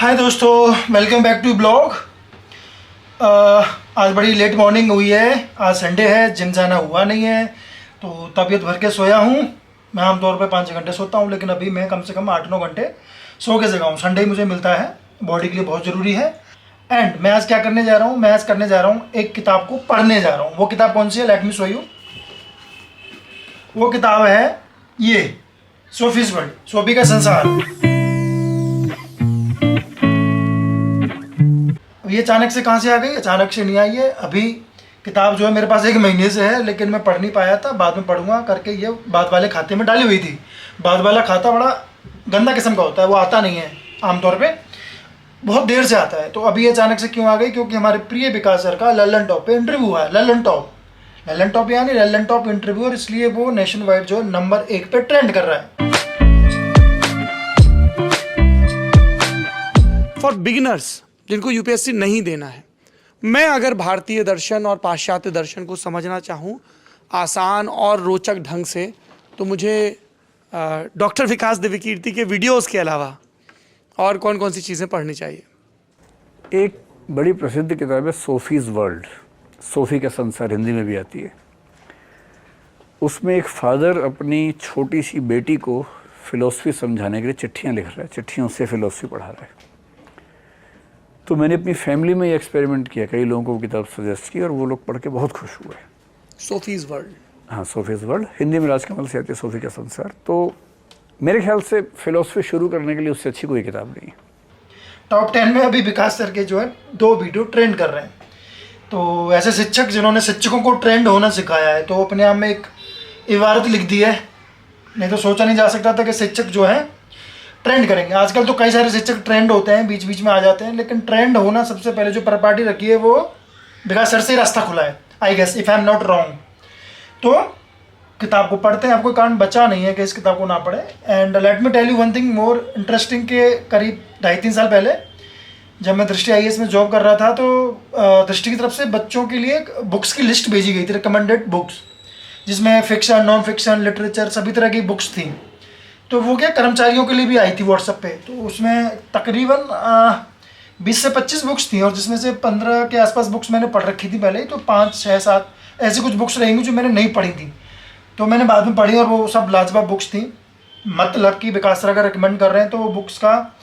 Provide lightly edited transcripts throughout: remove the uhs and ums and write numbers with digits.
हाय दोस्तों, welcome back to blog. आज बड़ी लेट मॉर्निंग हुई है। आज संडे है, जिम जाना हुआ नहीं है तो तबीयत भर के सोया हूँ। मैं आमतौर पर 5 घंटे सोता हूँ, लेकिन अभी मैं कम से कम 8-9 घंटे सो के जगा हूँ। संडे मुझे मिलता है, बॉडी के लिए बहुत ज़रूरी है। एंड मैं आज क्या करने जा रहा हूँ, मैं आज करने जा रहा हूँ एक किताब को पढ़ने जा रहा हूँ। वो किताब कौन सी है? Let me show you. वो किताब है ये, सोफीज वर्ल्ड, सोफी का संसार। ये अचानक से कहाँ से आ गई? अचानक से नहीं आई है। अभी किताब जो है मेरे पास 1 महीने से है, लेकिन मैं पढ़ नहीं पाया था। बाद में पढ़ूंगा करके ये बाद वाले खाते में डाली हुई थी। बाद वाला खाता बड़ा गंदा किस्म का होता है, वो आता नहीं है आमतौर पे, बहुत देर से आता है। तो अभी अचानक से क्यों आ गई? क्योंकि हमारे प्रिय विकास सर का ललन टॉप पे इंटरव्यू हुआ है। ललन टॉप यानी ललन टॉप इंटरव्यू, और इसलिए वो नेशन वाइड जो नंबर 1 पे ट्रेंड कर रहा है। फॉर बिगिनर्स जिनको यूपीएससी नहीं देना है, मैं अगर भारतीय दर्शन और पाश्चात्य दर्शन को समझना चाहूँ आसान और रोचक ढंग से, तो मुझे डॉक्टर विकास दिव्यकीर्ति के वीडियोस के अलावा और कौन कौन सी चीज़ें पढ़नी चाहिए? एक बड़ी प्रसिद्ध किताब है सोफीज वर्ल्ड, सोफी का संसार, हिंदी में भी आती है। उसमें एक फादर अपनी छोटी सी बेटी को फिलॉसफी समझाने के लिए चिट्ठियाँ लिख रहा है, चिट्ठियों से फिलॉसफी पढ़ा रहा है। तो मैंने अपनी फैमिली में ये एक्सपेरिमेंट किया, कई लोगों को वो किताब सजेस्ट की और वो लोग पढ़ के बहुत खुश हुए। सोफीज वर्ल्ड, हाँ, सोफीज वर्ल्ड, हिंदी में राजकमल से आती है सोफी का संसार। तो मेरे ख्याल से फिलॉसफी शुरू करने के लिए उससे अच्छी कोई किताब नहीं है। टॉप 10 में अभी विकास सर के जो है 2 वीडियो ट्रेंड कर रहे हैं। तो ऐसे शिक्षक जिन्होंने शिक्षकों को ट्रेंड होना सिखाया है, तो अपने आप में एक इबारत लिख दी है। नहीं तो सोचा नहीं जा सकता था कि शिक्षक जो है ट्रेंड करेंगे। आजकल तो कई सारे शिक्षक ट्रेंड होते हैं, बीच बीच में आ जाते हैं, लेकिन ट्रेंड होना सबसे पहले जो प्रॉपर्टी रखी है वो विकास सर से रास्ता खुला है, I guess, if I am not wrong. तो किताब को पढ़ते हैं, आपको कारण बचा नहीं है कि इस किताब को ना पढ़े। And let me tell you one thing more interesting के करीब 2.5-3 साल पहले जब मैं दृष्टि IAS में जॉब कर रहा था, तो दृष्टि की तरफ से बच्चों के लिए बुक्स की लिस्ट भेजी गई थी, रिकमेंडेड बुक्स, जिसमें फिक्शन, नॉन फिक्शन, लिटरेचर, सभी तरह की बुक्स थी। तो वो क्या कर्मचारियों के लिए भी आई थी व्हाट्सएप पे। तो उसमें तकरीबन 20 से 25 बुक्स थी, और जिसमें से 15 के आसपास बुक्स मैंने पढ़ रखी थी पहले ही। तो 5, 6, 7 ऐसी कुछ बुक्स रहेंगी जो मैंने नहीं पढ़ी थी, तो मैंने बाद में पढ़ी, और वो सब लाजवाब बुक्स थी। मतलब कि विकास सर अगर रिकमेंड कर रहे हैं तो वो बुक्स का,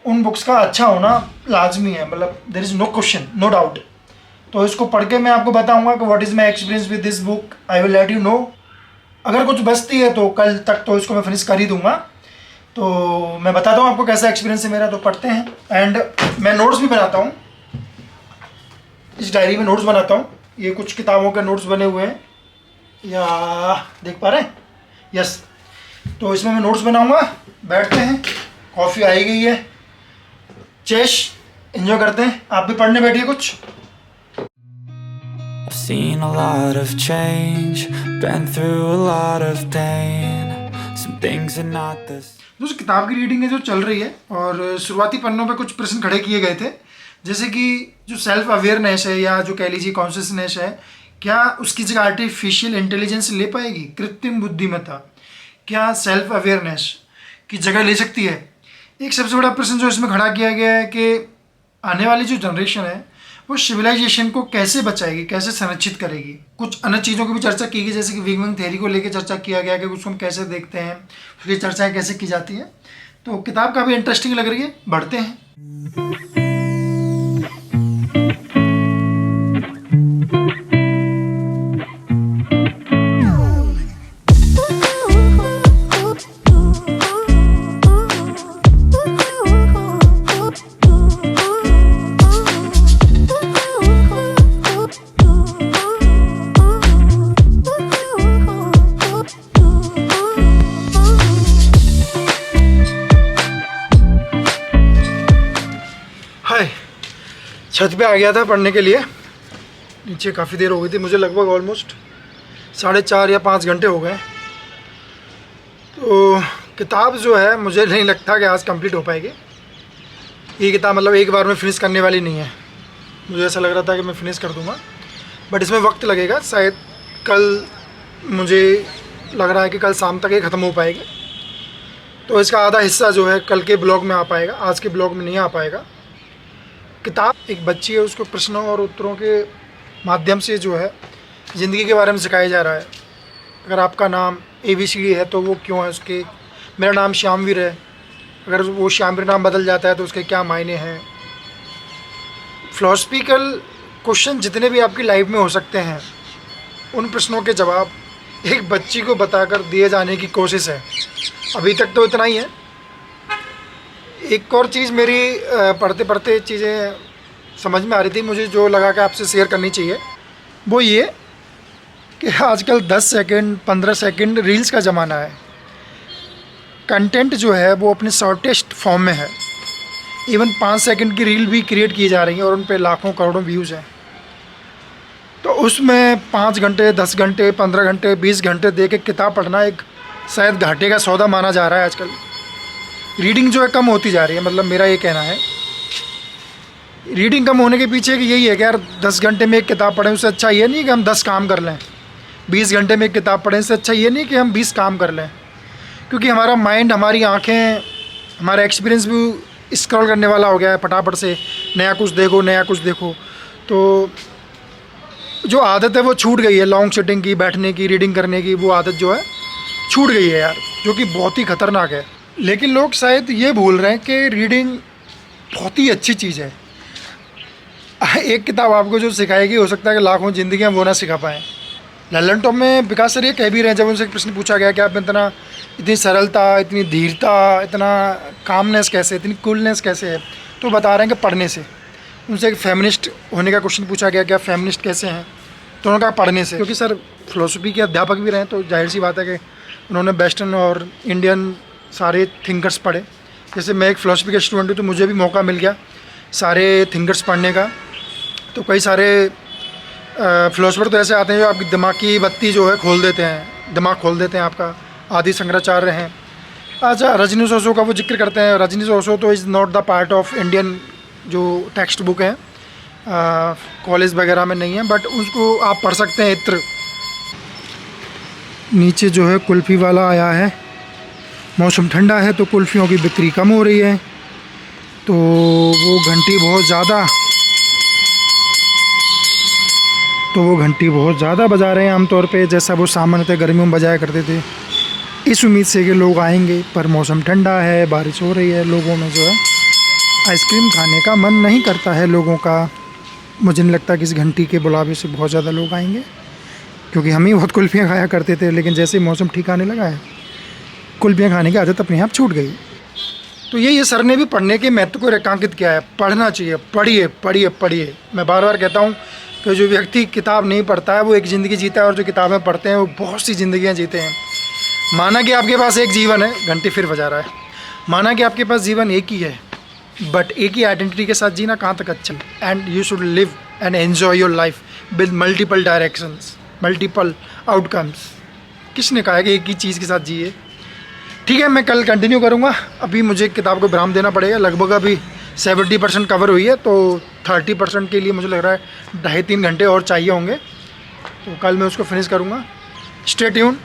उन बुक्स का अच्छा होना लाजमी है, मतलब there is no question, no doubt. तो इसको पढ़ के मैं आपको बताऊँगा कि what is my experience with this book. I will let you know. अगर कुछ बचती है तो कल तक तो इसको मैं फिनिश कर ही दूंगा। तो मैं बताता हूँ आपको कैसा एक्सपीरियंस है मेरा। तो पढ़ते हैं। एंड मैं नोट्स भी बनाता हूँ, इस डायरी में नोट्स बनाता हूँ। ये कुछ किताबों के नोट्स बने हुए हैं, या देख पा रहे हैं? यस। तो इसमें मैं नोट्स बनाऊँगा। बैठते हैं, कॉफ़ी आई गई है, चेश एंजॉय करते हैं। आप भी पढ़ने बैठिए कुछ। I've seen a lot of change, been through a lot of pain. Some things are not the same. दोस्तों, किताब की रीडिंग है जो चल रही है, और शुरुआती पन्नों पे कुछ प्रश्न खड़े किए गए थे, जैसे कि जो सेल्फ अवेयरनेस है, या जो कह लीजिए कॉन्शियसनेस है, क्या उसकी जगह आर्टिफिशियल इंटेलिजेंस ले पाएगी? कृत्रिम बुद्धिमत्ता क्या सेल्फ अवेयरनेस की जगह ले सकती है? एक सबसे बड़ा प्रश्न जो इसमें खड़ा किया गया है कि आने वाली जो जनरेशन है वो सिविलाइजेशन को कैसे बचाएगी, कैसे संरक्षित करेगी। कुछ अन्य चीज़ों की भी चर्चा की गई, जैसे कि बिग बैंग थ्योरी को लेकर चर्चा किया गया कि उसको हम कैसे देखते हैं, उसकी चर्चाएं कैसे की जाती हैं। तो किताब काफ़ी इंटरेस्टिंग लग रही है, बढ़ते हैं। छत पे आ गया था पढ़ने के लिए। नीचे काफ़ी देर हो गई थी मुझे, लगभग ऑलमोस्ट 4.5 या 5 घंटे हो गए। तो किताब जो है मुझे नहीं लगता कि आज कंप्लीट हो पाएगी। ये किताब मतलब एक बार में फिनिश करने वाली नहीं है। मुझे ऐसा लग रहा था कि मैं फ़िनिश कर दूँगा, बट इसमें वक्त लगेगा। शायद कल, मुझे लग रहा है कि कल शाम तक ये ख़त्म हो पाएगी। तो इसका आधा हिस्सा जो है कल के ब्लॉग में आ पाएगा, आज के ब्लॉग में नहीं आ पाएगा। किताब एक बच्ची है, उसको प्रश्नों और उत्तरों के माध्यम से जो है ज़िंदगी के बारे में सिखाया जा रहा है। अगर आपका नाम ABCD है तो वो क्यों है उसके, मेरा नाम श्यामवीर है, अगर वो श्यामवीर नाम बदल जाता है तो उसके क्या मायने हैं। फिलोसफिकल क्वेश्चन जितने भी आपकी लाइफ में हो सकते हैं, उन प्रश्नों के जवाब एक बच्ची को बताकर दिए जाने की कोशिश है। अभी तक तो इतना ही है। एक और चीज़ मेरी पढ़ते पढ़ते चीज़ें समझ में आ रही थी, मुझे जो लगा कि आपसे शेयर करनी चाहिए, वो ये कि आजकल 10 सेकंड 15 सेकंड रील्स का ज़माना है। कंटेंट जो है वो अपने शॉर्टेस्ट फॉर्म में है। इवन 5 सेकंड की रील भी क्रिएट की जा रही हैं और उन पे लाखों करोड़ों व्यूज़ हैं। तो उसमें 5 घंटे 10 घंटे 15 घंटे 20 घंटे दे के किताब पढ़ना एक शायद घाटे का सौदा माना जा रहा है आजकल। रीडिंग जो है कम होती जा रही है, मतलब मेरा ये कहना है। रीडिंग कम होने के पीछे कि यही है कि यार 10 घंटे में एक किताब पढ़ें, उससे अच्छा ये नहीं कि हम 10 काम कर लें। 20 घंटे में एक किताब पढ़ें, उससे अच्छा ये नहीं कि हम 20 काम कर लें। क्योंकि हमारा माइंड, हमारी आँखें, हमारा एक्सपीरियंस भी स्क्रॉल करने वाला हो गया है फटाफट से, नया कुछ देखो नया कुछ देखो। तो जो आदत है वो छूट गई है, लॉन्ग सिटिंग की, बैठने की, रीडिंग करने की, वो आदत जो है छूट गई है यार, जो कि बहुत ही ख़तरनाक है। लेकिन लोग शायद ये भूल रहे हैं कि रीडिंग बहुत ही अच्छी चीज़ है। एक किताब आपको जो सिखाएगी, हो सकता है कि लाखों ज़िंदगियाँ वो ना सिखा पाएँ। लल्लन टॉप में विकास सर ये कह भी रहे हैं, जब उनसे प्रश्न पूछा गया कि आप इतनी सरलता, इतनी धीरता, इतना कामनेस कैसे, इतनी कूलनेस कैसे है, तो बता रहे हैं कि पढ़ने से। उनसे एक फेमिनिस्ट होने का क्वेश्चन पूछा गया कि आप फेमिनिस्ट कैसे हैं, तो उन्होंने कहा पढ़ने से। क्योंकि सर फिलोसफी के अध्यापक भी रहे हैं, तो जाहिर सी बात है कि उन्होंने वेस्टर्न और इंडियन सारे थिंकर्स पढ़े। जैसे मैं एक फ़िलोसफी का स्टूडेंट हूँ, तो मुझे भी मौका मिल गया सारे थिंकर्स पढ़ने का। तो कई सारे फ़िलोसफर तो ऐसे आते हैं जो आपकी दिमाग की बत्ती जो है खोल देते हैं, दिमाग खोल देते हैं आपका। आदि शंकराचार्य हैं। अच्छा, रजनीश ओशो का वो जिक्र करते हैं। रजनीश ओशो तो is not the part of Indian जो टेक्स्ट बुक है, कॉलेज वगैरह में नहीं है, बट उसको आप पढ़ सकते हैं। इत्र नीचे जो है कुल्फ़ी वाला आया है, मौसम ठंडा है तो कुल्फ़ियों की बिक्री कम हो रही है। तो वो घंटी बहुत ज़्यादा बजा रहे हैं आमतौर पे, जैसा वो सामान्यतः गर्मियों में बजाया करते थे, इस उम्मीद से कि लोग आएंगे। पर मौसम ठंडा है, बारिश हो रही है, लोगों में जो है आइसक्रीम खाने का मन नहीं करता है लोगों का। मुझे नहीं लगता कि इस घंटी के बुलावे से बहुत ज़्यादा लोग आएंगे, क्योंकि हम ही बहुत कुल्फ़ियाँ खाया करते थे। लेकिन जैसे ही मौसम ठीक आने लगा है, कुल्फ़ियाँ खाने की आदत अपने आप छूट गई। तो ये सर ने भी पढ़ने के महत्व को रेखांकित किया है। पढ़ना चाहिए, पढ़िए पढ़िए पढ़िए। मैं बार बार कहता हूँ कि जो व्यक्ति किताब नहीं पढ़ता है वो एक ज़िंदगी जीता है, और जो किताबें पढ़ते हैं वो बहुत सी ज़िंदगियाँ जीते हैं। माना कि आपके पास एक जीवन है, घंटी फिर बजा रहा है, माना कि आपके पास जीवन एक ही है, बट एक ही आइडेंटिटी के साथ जीना कहाँ तक अच्छा है। And you should live and enjoy your life with multiple directions, multiple outcomes. किसने कहा है कि एक ही चीज़ के साथ जिए। ठीक है, मैं कल कंटिन्यू करूँगा। अभी मुझे किताब को विराम देना पड़ेगा। लगभग अभी 70% कवर हुई है, तो 30% के लिए मुझे लग रहा है 2.5-3 घंटे और चाहिए होंगे। तो कल मैं उसको फिनिश करूँगा। स्टे ट्यून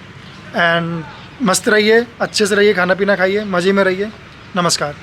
एंड मस्त रहिए, अच्छे से रहिए, खाना पीना खाइए, मज़े में रहिए। नमस्कार।